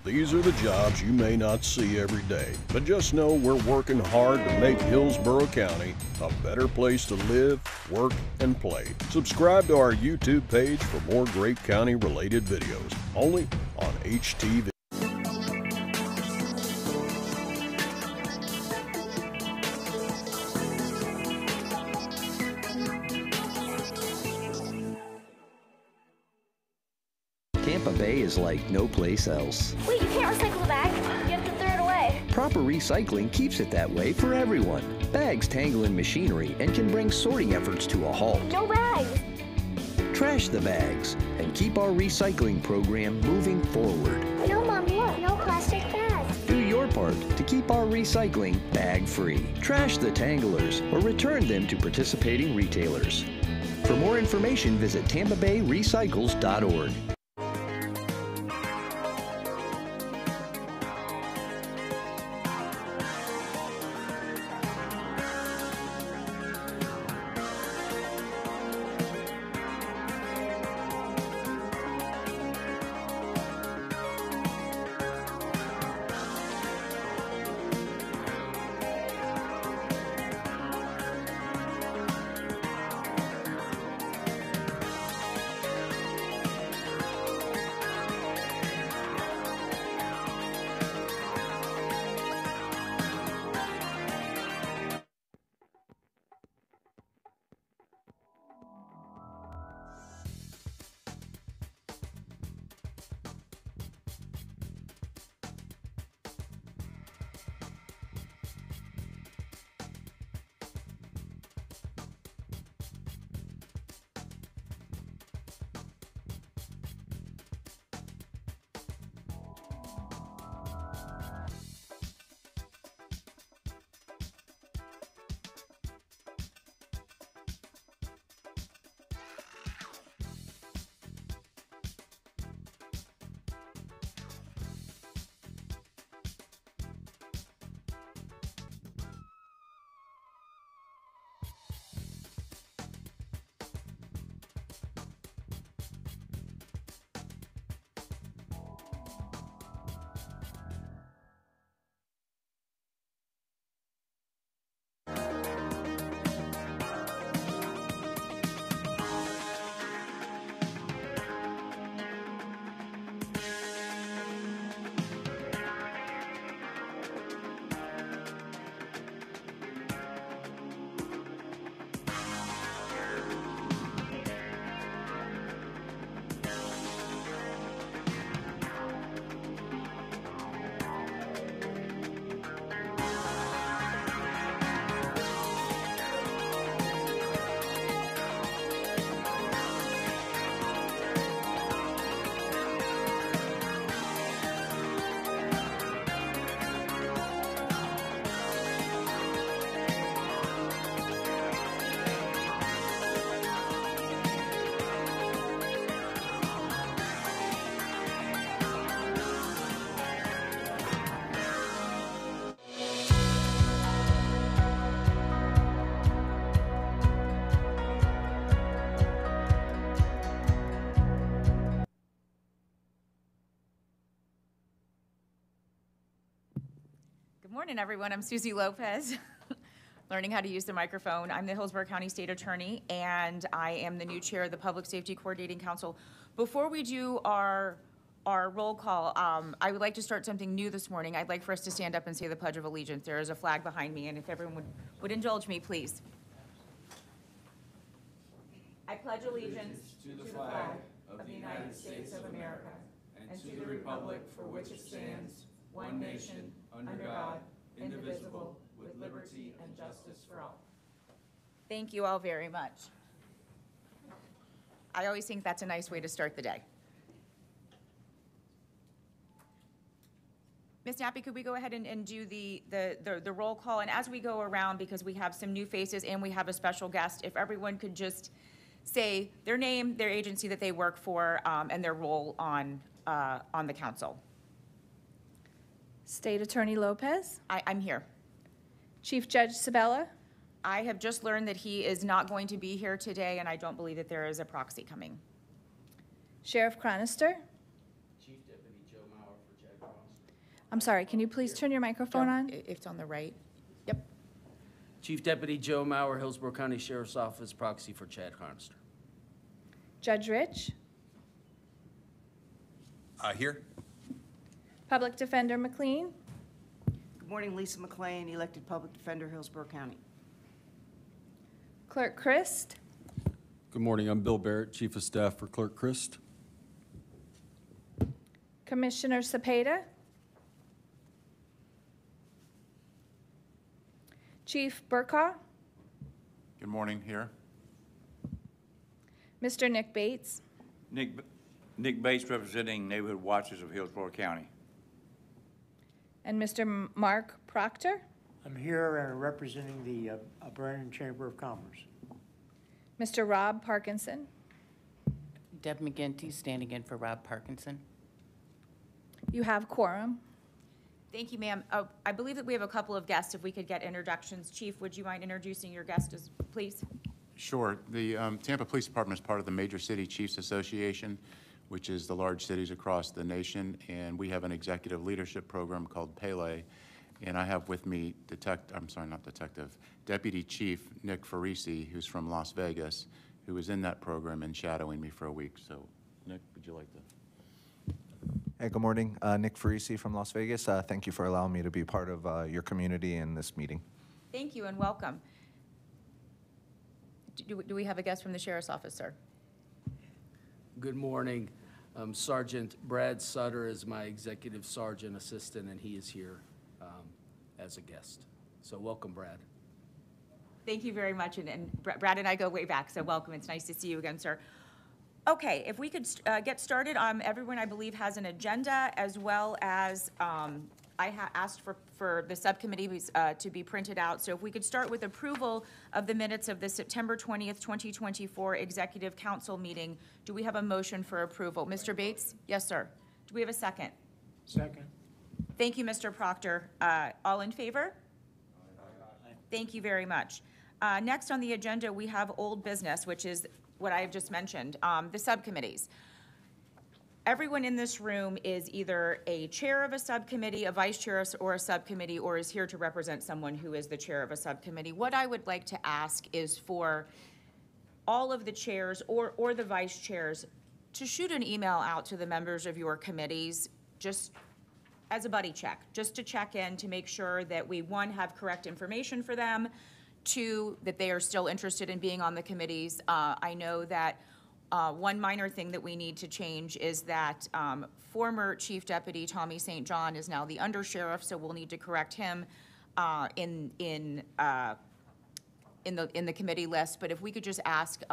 These are the jobs you may not see every day, but just know we're working hard to make Hillsborough County a better place to live, work, and play. Subscribe to our YouTube page for more great county-related videos, only on HTV. Tampa Bay is like no place else. Wait, you can't recycle the bag? You have to throw it away. Proper recycling keeps it that way for everyone. Bags tangle in machinery and can bring sorting efforts to a halt. No bags. Trash the bags and keep our recycling program moving forward. No, Mom, look, no plastic bags. Do your part to keep our recycling bag-free. Trash the tanglers or return them to participating retailers. For more information, visit tampabayrecycles.org. Good morning, everyone. I'm Susie Lopez, learning how to use the microphone. I'm the Hillsborough County State Attorney, and I am the new chair of the Public Safety Coordinating Council. Before we do our roll call, I would like to start something new this morning. I'd like for us to stand up and say the Pledge of Allegiance. There is a flag behind me, and if everyone would indulge me, please. I pledge allegiance to the flag of the United States of America and to the republic for which it stands, one nation, under God, indivisible, with liberty and justice for all. Thank you all very much. I always think that's a nice way to start the day. Ms. Nappy, could we go ahead and do the roll call? And as we go around, because we have some new faces and we have a special guest, if everyone could just say their name, their agency that they work for, and their role on the council. State Attorney Lopez. I'm here. Chief Judge Sabella. I have just learned that he is not going to be here today, and I don't believe that there is a proxy coming. Sheriff Chronister. Chief Deputy Joe Mauer for Jack Ross. I'm sorry, can you please turn your microphone Joe, on? It's on the right. Yep. Chief Deputy Joe Mauer, Hillsborough County Sheriff's Office, proxy for Chad Harnster. Judge Rich? Here. Public Defender McLean? Good morning, Lisa McLean, elected public defender, Hillsborough County. Clerk Christ? Good morning. I'm Bill Barrett, Chief of Staff for Clerk Christ. Commissioner Cepeda? Chief Burkaw? Good morning, here. Mr. Nick Bates? Nick Bates, representing Neighborhood Watchers of Hillsborough County. And Mr. Mark Proctor? I'm here representing the Brandon Chamber of Commerce. Mr. Rob Parkinson? Deb McGinty, standing in for Rob Parkinson. You have quorum. Thank you, ma'am. Oh, I believe that we have a couple of guests. If we could get introductions. Chief, would you mind introducing your guest, please? Sure. The Tampa Police Department is part of the Major City Chiefs Association, which is the large cities across the nation, and we have an executive leadership program called Pele. And I have with me Deputy Chief Nick Farisi, who's from Las Vegas, who was in that program and shadowing me for a week. So, Nick, would you like to? Hey, good morning. Nick Farisi from Las Vegas. Thank you for allowing me to be part of your community in this meeting. Thank you and welcome. Do we have a guest from the Sheriff's Office, sir? Good morning. Sergeant Brad Sutter is my executive sergeant assistant, and he is here as a guest. So welcome, Brad. Thank you very much. And Brad and I go way back, so welcome. It's nice to see you again, sir. Okay, if we could get started. Everyone, I believe, has an agenda, as well as I asked for the subcommittees to be printed out. So if we could start with approval of the minutes of the September 20th, 2024 Executive Council meeting. Do we have a motion for approval? Mr. Bates? Yes, sir. Do we have a second? Second. Thank you, Mr. Proctor. All in favor? Aye. Thank you very much. Next on the agenda, we have old business, which is what I have just mentioned, the subcommittees. Everyone in this room is either a chair of a subcommittee, a vice chair, or a subcommittee, or is here to represent someone who is the chair of a subcommittee. What I would like to ask is for all of the chairs or the vice chairs to shoot an email out to the members of your committees, just as a buddy check, just to check in to make sure that we, one, have correct information for them, two, that they are still interested in being on the committees. I know that one minor thing that we need to change is that former Chief Deputy Tommy St. John is now the undersheriff, so we'll need to correct him in the committee list. But if we could just ask,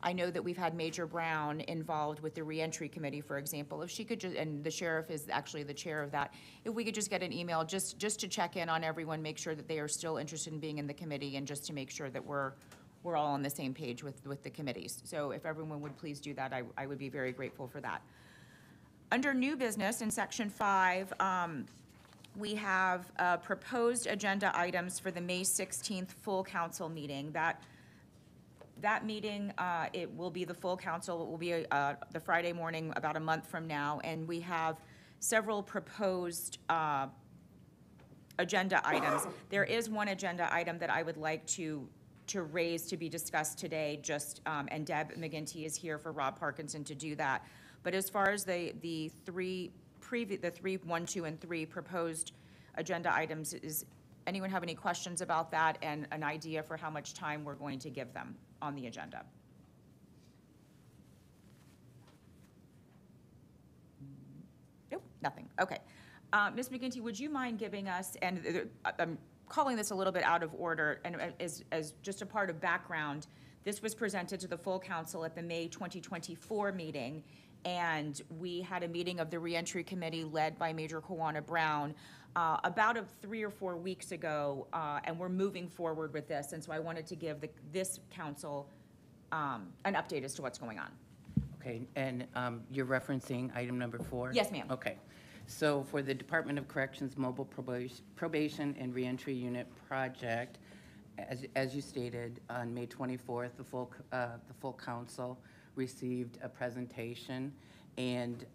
I know that we've had Major Brown involved with the reentry committee, for example. If she could just, and the sheriff is actually the chair of that, if we could just get an email just to check in on everyone, make sure that they are still interested in being in the committee, and just to make sure that we're all on the same page with the committees. So if everyone would please do that, I would be very grateful for that. Under new business in section 5, we have proposed agenda items for the May 16th full council meeting. That meeting, it will be the full council. It will be the Friday morning about a month from now, and we have several proposed agenda items. There is one agenda item that I would like to raise to be discussed today, and Deb McGinty is here for Rob Parkinson to do that. But as far as the three, 1, 2, and 3 proposed agenda items, is anyone have any questions about that and an idea for how much time we're going to give them on the agenda? Nope, nothing. Okay. Ms. McGinty, would you mind giving us, and I'm calling this a little bit out of order, and as just a part of background, this was presented to the full council at the May 2024 meeting, and we had a meeting of the reentry committee led by Major Kawana Brown about 3 or 4 weeks ago, and we're moving forward with this, and so I wanted to give this council an update as to what's going on. Okay, and you're referencing item number 4? Yes, ma'am. Okay. So for the Department of Corrections Mobile Probation and Reentry Unit project, as you stated, on May 24th, the full council received a presentation, and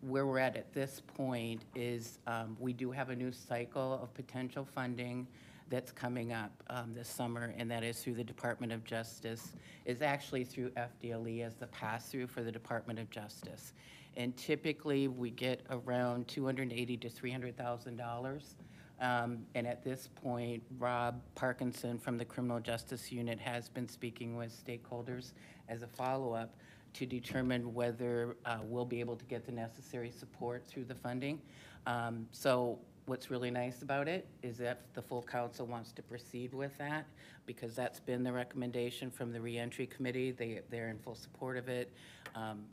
where we're at this point is we do have a new cycle of potential funding that's coming up this summer, and that is through the Department of Justice. Is actually through FDLE as the pass-through for the Department of Justice. And typically, we get around $280,000 to $300,000. And at this point, Rob Parkinson from the Criminal Justice Unit has been speaking with stakeholders as a follow-up to determine whether we'll be able to get the necessary support through the funding. So what's really nice about it is that the full council wants to proceed with that, because that's been the recommendation from the Reentry Committee. They're in full support of it.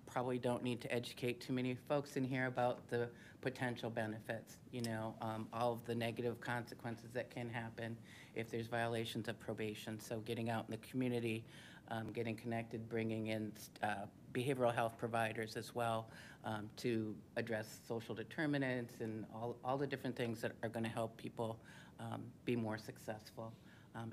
Probably don't need to educate too many folks in here about the potential benefits, you know, all of the negative consequences that can happen if there's violations of probation. So getting out in the community, getting connected, bringing in behavioral health providers as well to address social determinants and all the different things that are going to help people be more successful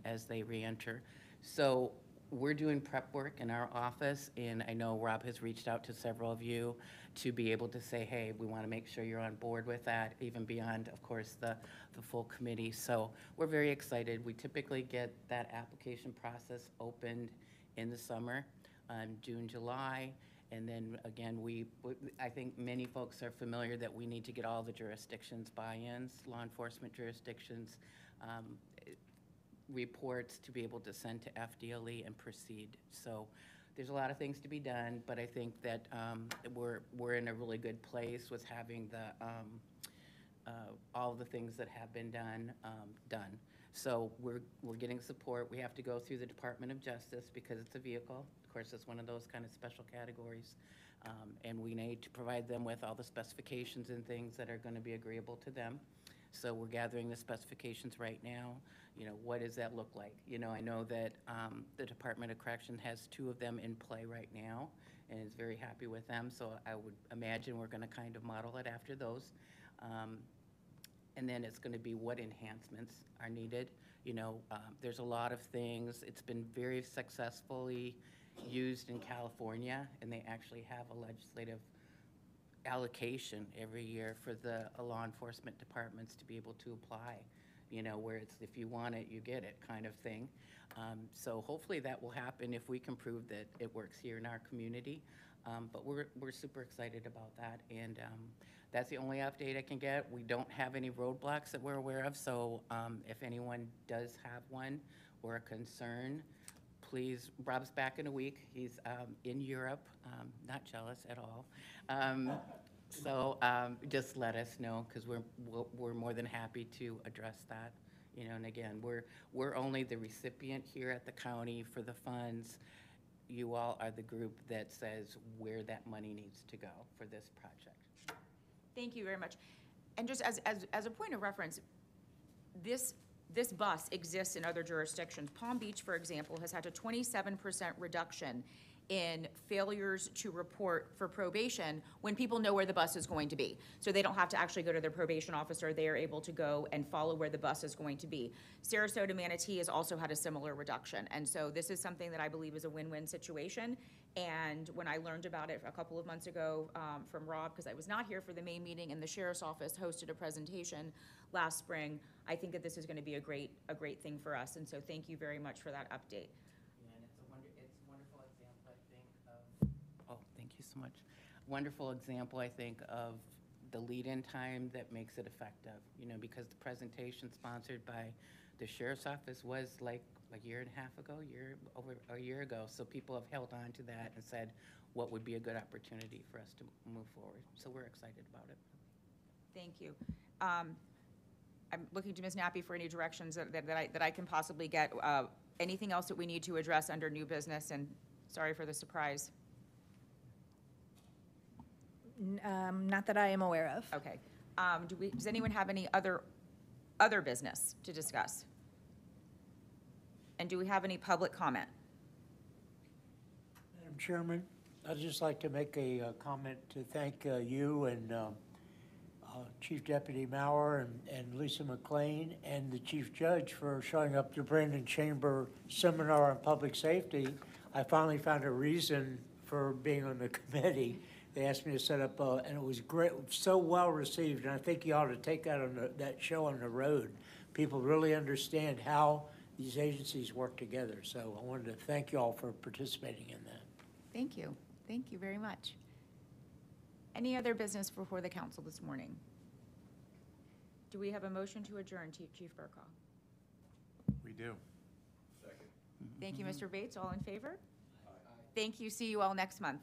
as they reenter. So we're doing prep work in our office, and I know Rob has reached out to several of you to be able to say, hey, we want to make sure you're on board with that, even beyond, of course, the full committee. So we're very excited. We typically get that application process opened in the summer, June, July, and then again, I think many folks are familiar that we need to get all the jurisdictions buy-ins, law enforcement jurisdictions, reports to be able to send to FDLE and proceed. So there's a lot of things to be done, but I think that we're in a really good place with having all the things that have been done. So we're getting support. We have to go through the Department of Justice because it's a vehicle. Of course, it's one of those kind of special categories. And we need to provide them with all the specifications and things that are going to be agreeable to them. So we're gathering the specifications right now. You know, what does that look like? You know, I know that the Department of Correction has 2 of them in play right now and is very happy with them. So I would imagine we're going to kind of model it after those. And then it's going to be what enhancements are needed. You know, there's a lot of things. It's been very successfully used in California, and they actually have a legislative allocation every year for the law enforcement departments to be able to apply, you know, where it's if you want it, you get it kind of thing. So hopefully that will happen if we can prove that it works here in our community. But we're super excited about that, and that's the only update I can get. We don't have any roadblocks that we're aware of, so if anyone does have one or a concern, please, Rob's back in a week. He's in Europe, not jealous at all. So just let us know, because we're more than happy to address that. You know, and again, we're only the recipient here at the county for the funds. You all are the group that says where that money needs to go for this project. Thank you very much. And just as a point of reference, this bus exists in other jurisdictions. Palm Beach, for example, has had a 27% reduction in failures to report for probation when people know where the bus is going to be. So they don't have to actually go to their probation officer. They are able to go and follow where the bus is going to be. Sarasota Manatee has also had a similar reduction. And so this is something that I believe is a win-win situation. And when I learned about it a couple of months ago from Rob, because I was not here for the May meeting, and the Sheriff's Office hosted a presentation last spring, I think that this is going to be a great thing for us. And so thank you very much for that update. So much. Wonderful example, I think, of the lead-in time that makes it effective, you know, because the presentation sponsored by the Sheriff's Office was like a year and a half ago, over a year ago. So people have held on to that and said, what would be a good opportunity for us to move forward? So we're excited about it. Thank you. I'm looking to Ms. Nappy for any directions that I can possibly get. Anything else that we need to address under new business? And sorry for the surprise. Not that I am aware of. Okay. Does anyone have any other business to discuss? And do we have any public comment? Madam Chairman, I'd just like to make a comment to thank you and Chief Deputy Maurer and Lisa McLean and the Chief Judge for showing up to Brandon Chamber seminar on public safety. I finally found a reason for being on the committee. They asked me to set up, and it was great, so well received, and I think you ought to take that on that show on the road. People really understand how these agencies work together. So I wanted to thank you all for participating in that. Thank you. Thank you very much. Any other business before the council this morning? Do we have a motion to adjourn, Chief Burkoff? We do. Thank you, Mr. Bates. All in favor? Thank you. See you all next month.